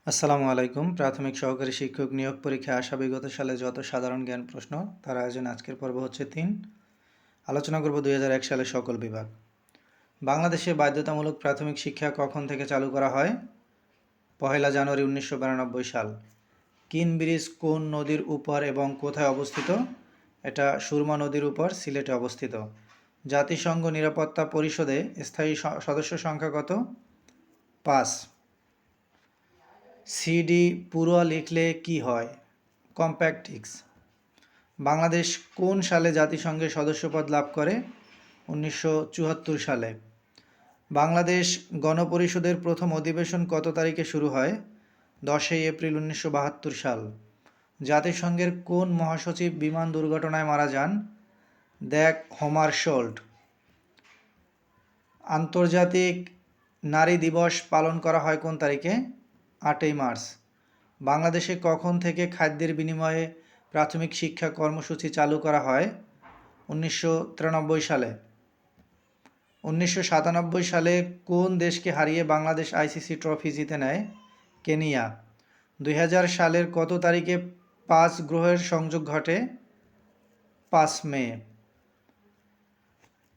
আসসালামু আলাইকুম। প্রাথমিক সহকারী শিক্ষক নিয়োগ পরীক্ষায় আসা বিগত সালে যত সাধারণ জ্ঞান প্রশ্ন তার আয়োজনে আজকের পর্ব হচ্ছে ৩। আলোচনা করব ২০০১ সালের সকল বিভাগ। বাংলাদেশে বাধ্যতামূলক প্রাথমিক শিক্ষা কখন থেকে চালু করা হয়? ১লা জানুয়ারি ১৯৯২ সাল। কিন ব্রিজ কোন নদীর উপর এবং কোথায় অবস্থিত? এটা সুরমা নদীর উপর, সিলেটে অবস্থিত। জাতিসংঘ নিরাপত্তা পরিষদে স্থায়ী সদস্য সংখ্যা কত? ৫। সিডি পুরো লিখলে কি হয়? কম্প্যাক্টিক্স। বাংলাদেশ কোন সালে জাতিসংঘের সদস্যপদ লাভ করে? ১৯৭৪ সালে। বাংলাদেশ গণপরিষদের প্রথম অধিবেশন কত তারিখে শুরু হয়? ১০ এপ্রিল ১৯৭২ সাল। জাতিসংঘের কোন মহাসচিব বিমান দুর্ঘটনায় মারা যান? দ্যাগ হমারশোল্ড। আন্তর্জাতিক নারী দিবস পালন করা হয় কোন তারিখে? ৮ই মার্চ। বাংলাদেশে কখন থেকে খাদ্যের বিনিময়ে প্রাথমিক শিক্ষা কর্মসূচি চালু করা হয়? ১৯৯৩ সালে। ১৯৯৭ সালে কোন দেশকে হারিয়ে বাংলাদেশ আইসিসি ট্রফি জিতে নেয়? কেনিয়া। ২০০০ সালের কত তারিখে ৫ গ্রহের সংযোগ ঘটে? ৫ মে।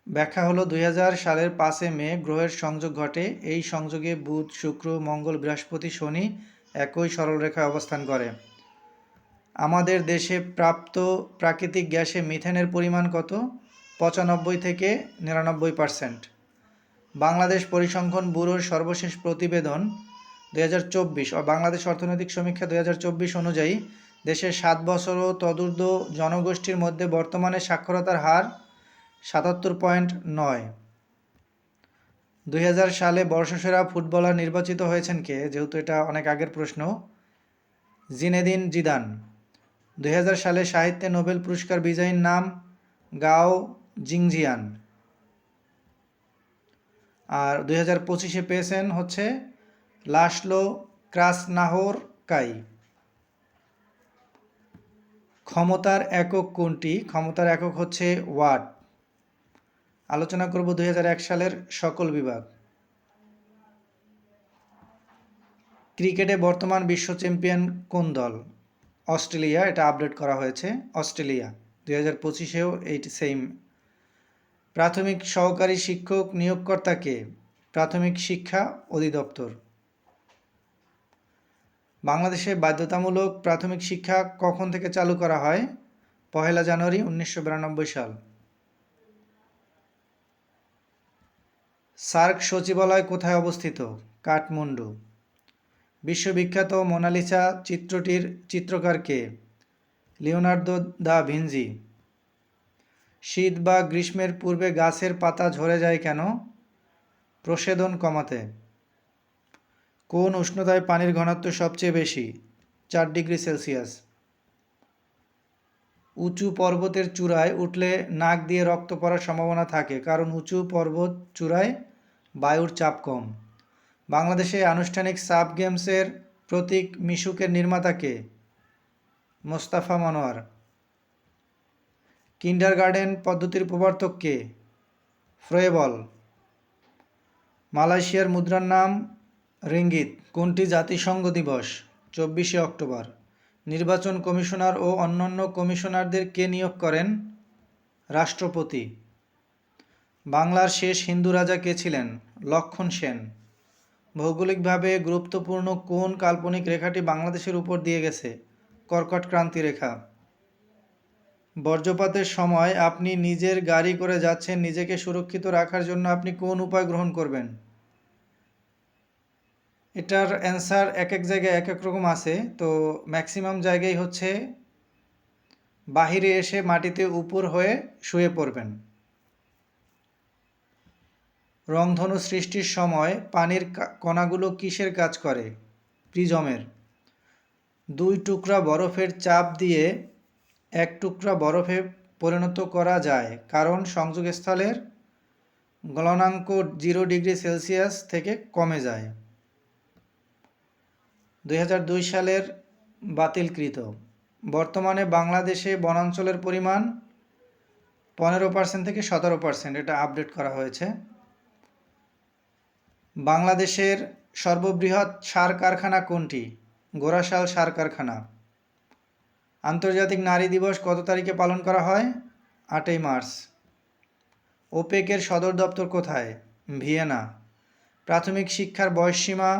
ব্যাখ্যা হলো ২০০০ সালের ৫ মে গ্রহের সংযোগ ঘটে। এই সংযোগে বুধ, শুক্র, মঙ্গল, বৃহস্পতি, শনি একই সরলরেখায় অবস্থান করে। আমাদের দেশে প্রাপ্ত প্রাকৃতিক গ্যাসে মিথেনের পরিমাণ কত? ৯৫ থেকে ৯৯%। বাংলাদেশ পরিসংখ্যান ব্যুরোর সর্বশেষ প্রতিবেদন ২০২৪ ও বাংলাদেশ অর্থনৈতিক সমীক্ষা ২০২৪ অনুযায়ী দেশের ৭ বছর ও তদূর্ধ্ব জনগোষ্ঠীর মধ্যে বর্তমানে সাক্ষরতার হার ৭৭.৯। ২০০০ সালে বর্ষসেরা ফুটবলার নির্বাচিত হয়েছেন কে? যেহেতু এটা অনেক আগের প্রশ্ন। Zinedine Zidane. ২০০০ সালে সাহিত্যে নোবেল পুরস্কার বিজয়ীর নাম? গাও জিংজিয়ান। আর ২০২৫ পেয়েছেন হচ্ছে লাসলো ক্রাসনাহরকাই। ক্ষমতার একক কোনটি? ক্ষমতার একক হচ্ছে ওয়াট। আলোচনা করব ২০০১ সালের সকল বিভাগ। ক্রিকেটে বর্তমান বিশ্ব চ্যাম্পিয়ন কোন দল? অস্ট্রেলিয়া। এটা আপডেট করা হয়েছে, অস্ট্রেলিয়া। ২০২৫-এও এইটি সেম। প্রাথমিক সহকারী শিক্ষক নিয়োগকর্তা কে? প্রাথমিক শিক্ষা অধিদপ্তর। বাংলাদেশে বাধ্যতামূলক প্রাথমিক শিক্ষা কখন থেকে চালু করা হয়? ১লা জানুয়ারি ১৯৯২ সাল। সার্ক সচিবালয় কোথায় অবস্থিত? কাঠমান্ডু। বিশ্ববিখ্যাত মোনালিসা চিত্রটির চিত্রকার কে? Leonardo da Vinci. শীত বা গ্রীষ্মের পূর্বে গাছের পাতা ঝরে যায় কেন? প্রসেদন কমাতে। কোন উষ্ণতায় পানির ঘনত্ব সবচেয়ে বেশি? ৪°C। উঁচু পর্বতের চূড়ায় উঠলে নাক দিয়ে রক্ত পড়ার সম্ভাবনা থাকে, কারণ উঁচু পর্বত চূড়ায় বায়ুর চাপ কম। বাংলাদেশে আনুষ্ঠানিক সাফ গেমসের প্রতীক মিশুকের নির্মাতা কে? মোস্তাফা মনোয়ার। কিন্ডারগার্টেন পদ্ধতির প্রবর্তক কে? ফ্রয়েবল। মালয়েশিয়ার মুদ্রার নাম রিঙ্গিত। কোনটি জাতিসংঘ দিবস? ২৪শে অক্টোবর। নির্বাচন কমিশনার ও অন্যান্য কমিশনারদের কে নিয়োগ করেন? রাষ্ট্রপতি। বাংলার শেষ হিন্দু রাজা কে ছিলেন? লক্ষণ সেন। ভৌগোলিকভাবে গুরুত্বপূর্ণ কোন কাল্পনিক রেখাটি বাংলাদেশের উপর দিয়ে গেছে? কর্কট ক্রান্তি রেখা। বজ্রপাতের সময় আপনি নিজের গাড়ি করে যাচ্ছেন, নিজেকে সুরক্ষিত রাখার জন্য আপনি কোন উপায় গ্রহণ করবেন? এটার অ্যান্সার এক এক জায়গায় এক এক রকম আছে, তো ম্যাক্সিমাম জায়গায় হচ্ছে বাহিরে এসে মাটিতে উপর হয়ে শুয়ে পড়বেন। রংধনু সৃষ্টির সময় পানির কণাগুলো কিসের কাজ করে? প্রিজমের। ২ টুকরা বরফের চাপ দিয়ে ১ টুকরা বরফে পরিণত করা যায়, কারণ সংযোগস্থলের গলনাঙ্ক 0°C থেকে কমে যায়। ২০০২ সালের বাতিলকৃত। বর্তমানে বাংলাদেশে বনাঞ্চলের পরিমাণ ১৫% থেকে ১৭%, এটা আপডেট করা হয়েছে। বাংলাদেশের সর্ববৃহৎ সার কারখানা কোনটি? গোরাশাল সার কারখানা। আন্তর্জাতিক নারী দিবস কত তারিখে পালন করা হয়? 8ই মার্চ। ওপেকের সদর দপ্তর কোথায়? ভিয়েনা। প্রাথমিক শিক্ষার বয়সসীমা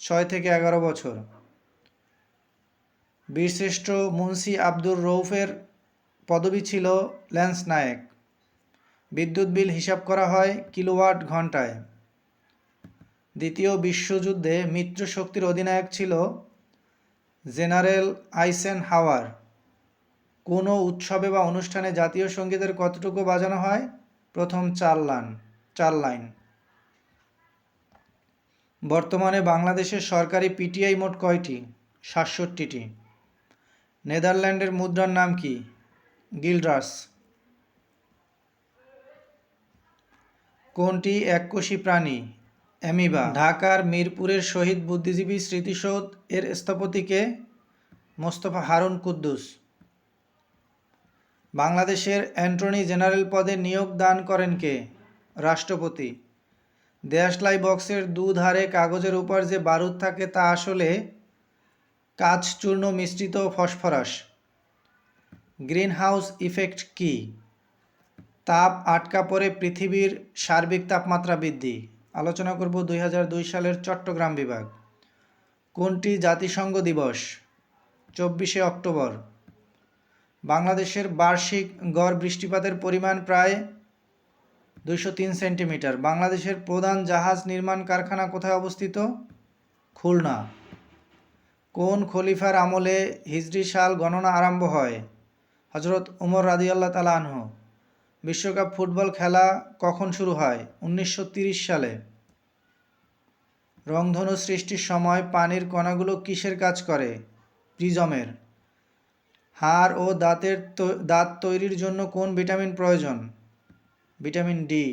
6 থেকে 11 বছর। বীরশ্রেষ্ঠ মুন্সি আব্দুর রউফের পদবি ছিল ল্যান্স নায়েক। বিদ্যুৎ বিল হিসাব করা হয় কিলোওয়াট ঘন্টায়। দ্বিতীয় বিশ্বযুদ্ধে মিত্র শক্তির অধিনায়ক ছিল জেনারেল আইসেনহাওয়ার। কোনো উৎসবে বা অনুষ্ঠানে জাতীয় সঙ্গীতের কতটুকু বাজানো হয়? প্রথম 4 লাইন। বর্তমানে বাংলাদেশের সরকারি পিটিআই মোট কয়টি? 67টি। নেদারল্যান্ডের মুদ্রার নাম কি? গিল্ড্রাস। কোনটি এককোষী প্রাণী? অ্যামিবা। ঢাকার মিরপুরের শহীদ বুদ্ধিজীবী স্মৃতিসৌধ এর স্থপতি কে? মোস্তফা হারুন কুদ্দুস। বাংলাদেশের অ্যাটর্নি জেনারেল পদে নিয়োগ দান করেন কে? রাষ্ট্রপতি। দেশলাই বক্সের দুধারে কাগজের উপর যে বারুদ থাকে তা আসলে কাঁচ চূর্ণ মিশ্রিত ফসফরাস। গ্রিনহাউস ইফেক্ট কি? তাপ আটকা পড়ে পৃথিবীর সার্বিক তাপমাত্রা বৃদ্ধি। আলোচনা করব 2002 সালের চট্টগ্রাম বিভাগ। কোনটি জাতিসংঘ দিবস? 24শে অক্টোবর। বাংলাদেশের বার্ষিক গড় বৃষ্টিপাতের পরিমাণ প্রায় 203 সেন্টিমিটার। বাংলাদেশের প্রধান জাহাজ নির্মাণ কারখানা কোথায় অবস্থিত? খুলনা। কোন খলিফার আমলে হিজরি সাল গণনা আরম্ভ হয়? হযরত উমর রাদিয়াল্লাহু তাআলা আনহু। বিশ্বকাপ ফুটবল খেলা কখন শুরু হয়? 1930 সালে। রংধনু সৃষ্টির সময় পানির কণাগুলো কিসের কাজ করে? প্রিজমের। হাড় ও দাঁত তৈরির জন্য কোন ভিটামিন প্রয়োজন? Vitamin D.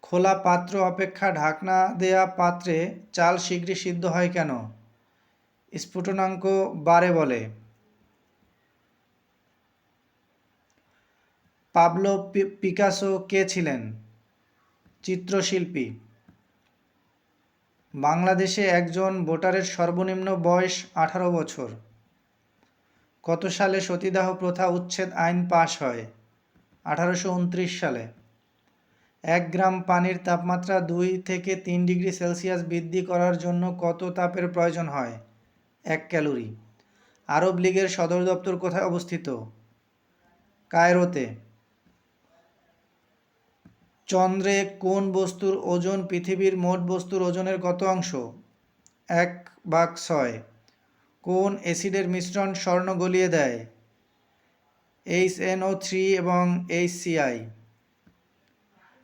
খোলা পাত্র অপেক্ষা ঢাকনা দেয়া পাত্রে চাল শীঘ্রই সিদ্ধ হয় কেন? স্ফুটনাঙ্ক বাড়ে বলে। পাবলো পিকাসো কে ছিলেন? চিত্রশিল্পী। বাংলাদেশে একজন ভোটারের সর্বনিম্ন বয়স 18 বছর। কত সালে সতীদাহ প্রথা উচ্ছেদ আইন পাশ হয়? 1829 সালে। 1 গ্রাম পানির তাপমাত্রা 2 থেকে 3 ডিগ্রি সেলসিয়াস বৃদ্ধি করার জন্য কত তাপের প্রয়োজন হয়? 1 ক্যালোরি। আরব লীগের সদর দপ্তর কোথায় অবস্থিত? কায়রোতে। চন্দ্রে কোন বস্তুর ওজন পৃথিবীর মোট বস্তুর ওজনের কত অংশ? 1/6। কোন অ্যাসিডের মিশ্রণ স্বর্ণ গলিয়ে দেয়? HNO3 এবং HCl।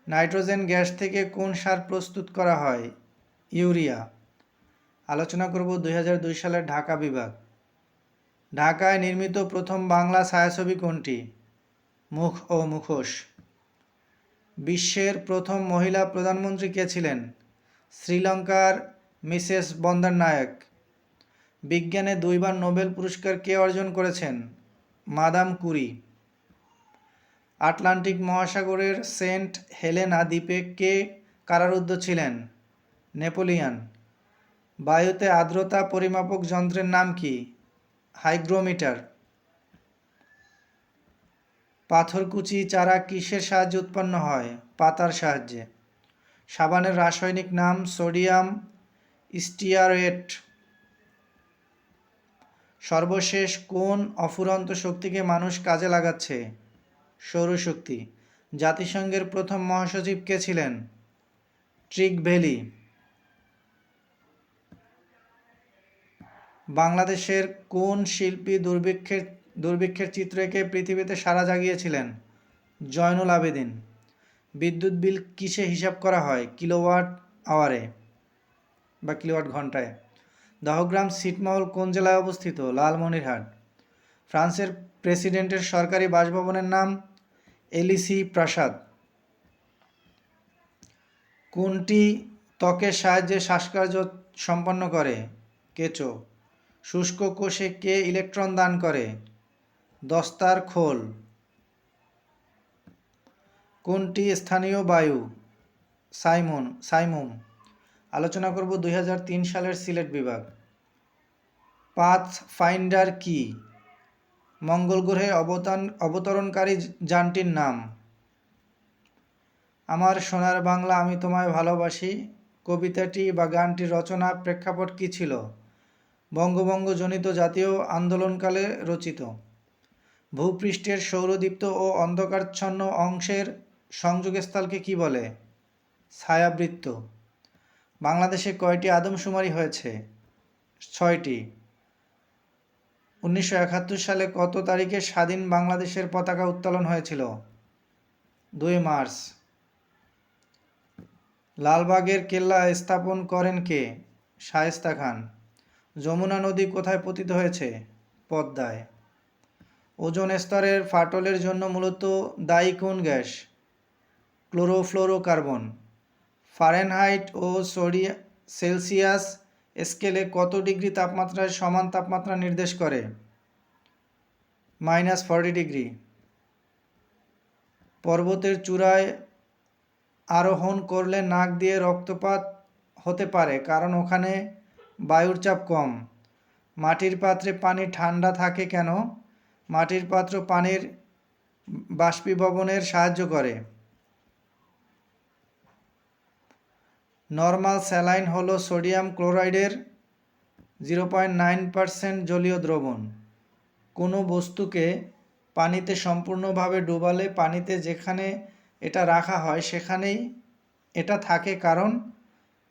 নাইট্রোজেন গ্যাস থেকে কোন সার প্রস্তুত করা হয়? ইউরিয়া। আলোচনা করব 2002 সালের ঢাকা বিভাগ। ঢাকায় নির্মিত প্রথম বাংলা ছায়াছবি কোনটি? মুখ ও মুখোশ। বিশ্বের প্রথম মহিলা প্রধানমন্ত্রী কে ছিলেন? শ্রীলঙ্কার মিসেস বন্দারনায়েক। বিজ্ঞানে 2 বার নোবেল পুরস্কার কে অর্জন করেছেন? Madame Curie. আটলান্টিক মহাসাগরের সেন্ট হেলেনা দ্বীপে কে কারারুদ্ধ ছিলেন? নেপোলিয়ন। বায়ুতে আর্দ্রতা পরিমাপক যন্ত্রের নাম কি? হাইগ্রোমিটার। পাথরকুচি চারা কিসের সাহায্যে উৎপন্ন হয়? পাতার সাহায্যে। সাবানের রাসায়নিক নাম সোডিয়াম স্টিয়ারেট। সর্বশেষ কোন অফুরন্ত শক্তিকে মানুষ কাজে লাগাচ্ছে? সৌরশক্তি। জাতিসংঘের প্রথম মহাসচিব কে ছিলেন? ট্রিগভ্যালি। বাংলাদেশের কোন শিল্পী দুর্ভিক্ষের চিত্র এঁকে পৃথিবীতে সাড়া জাগিয়েছিলেন? জয়নুল আবেদিন। বিদ্যুৎ বিল কিসে হিসাব করা হয়? কিলোওয়াট আওয়ারে বা কিলোওয়াট ঘন্টায়। দহগ্রাম ছিটমহল কোন জেলায় অবস্থিত? লালমনিরহাট। ফ্রান্সের প্রেসিডেন্টের সরকারি বাসভবনের নাম? এলিসি প্রাসাদ। কোনটি ত্বকের সাহায্যে শ্বাসকার্য সম্পন্ন করে? কেঁচো। শুষ্ক কোষে কে ইলেকট্রন দান করে? দস্তার খোল। কোনটি স্থানীয় বায়ু? সাইমুম। আলোচনা করব 2003 সালের সিলেট বিভাগ। পাথ ফাইন্ডার কি? মঙ্গল গ্রহে অবতরণকারী যানটির নাম। আমার সোনার বাংলা আমি তোমায় ভালোবাসি কবিতাটি বা গানটির রচনা প্রেক্ষাপট কী ছিল? বঙ্গভঙ্গ-জনিত জাতীয় আন্দোলনকালে রচিত। ভূপৃষ্ঠের সৌরদীপ্ত ও অন্ধকারাচ্ছন্ন অংশের সংযোগস্থলকে কী বলে? ছায়াবৃত্ত। বাংলাদেশে কয়টি আদমশুমারি হয়েছে? 6টি। 1971 সালে কত তারিখে স্বাধীন বাংলাদেশের পতাকা উত্তোলন হয়েছিল? 2 মার্চ। লালবাগের কেল্লা স্থাপন করেন কে? শায়েস্তা খান। যমুনা নদী কোথায় পতিত হয়েছে? পদ্মায়। ওজোন স্তরের ফাটলের জন্য মূলত দায়ী কোন গ্যাস? ক্লোরোফ্লোরোকার্বন। ফারেনহাইট ও সেলসিয়াস স্কেলে কত ডিগ্রি তাপমাত্রায় সমান তাপমাত্রা নির্দেশ করে? -40 ডিগ্রি। পর্বতের চূড়ায় আরোহণ করলে নাক দিয়ে রক্তপাত হতে পারে কারণ ওখানে বায়ুর চাপ কম। মাটির পাত্রে পানি ঠান্ডা থাকে কেন? মাটির পাত্র পানির বাষ্পীভবনের সাহায্য করে। নরমাল স্যালাইন হলো সোডিয়াম ক্লোরাইডের 0.9% জলীয় দ্রবণ। কোনো বস্তুকে পানিতে সম্পূর্ণভাবে ডুবালে পানিতে যেখানে এটা রাখা হয় সেখানেই এটা থাকে কারণ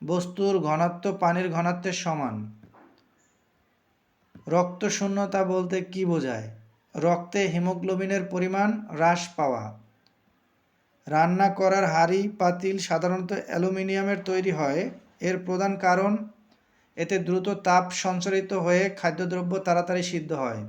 বস্তুর ঘনত্ব পানির ঘনত্বের সমান। রক্তশূন্যতা বলতে কী বোঝায়? রক্তে হিমোগ্লোবিনের পরিমাণ হ্রাস পাওয়া। রান্না করার হাঁড়ি পাতিল সাধারণত অ্যালুমিনিয়ামের তৈরি হয়, এর প্রধান কারণ এতে দ্রুত তাপ সঞ্চারিত হয়ে খাদ্যদ্রব্য তাড়াতাড়ি সিদ্ধ হয়।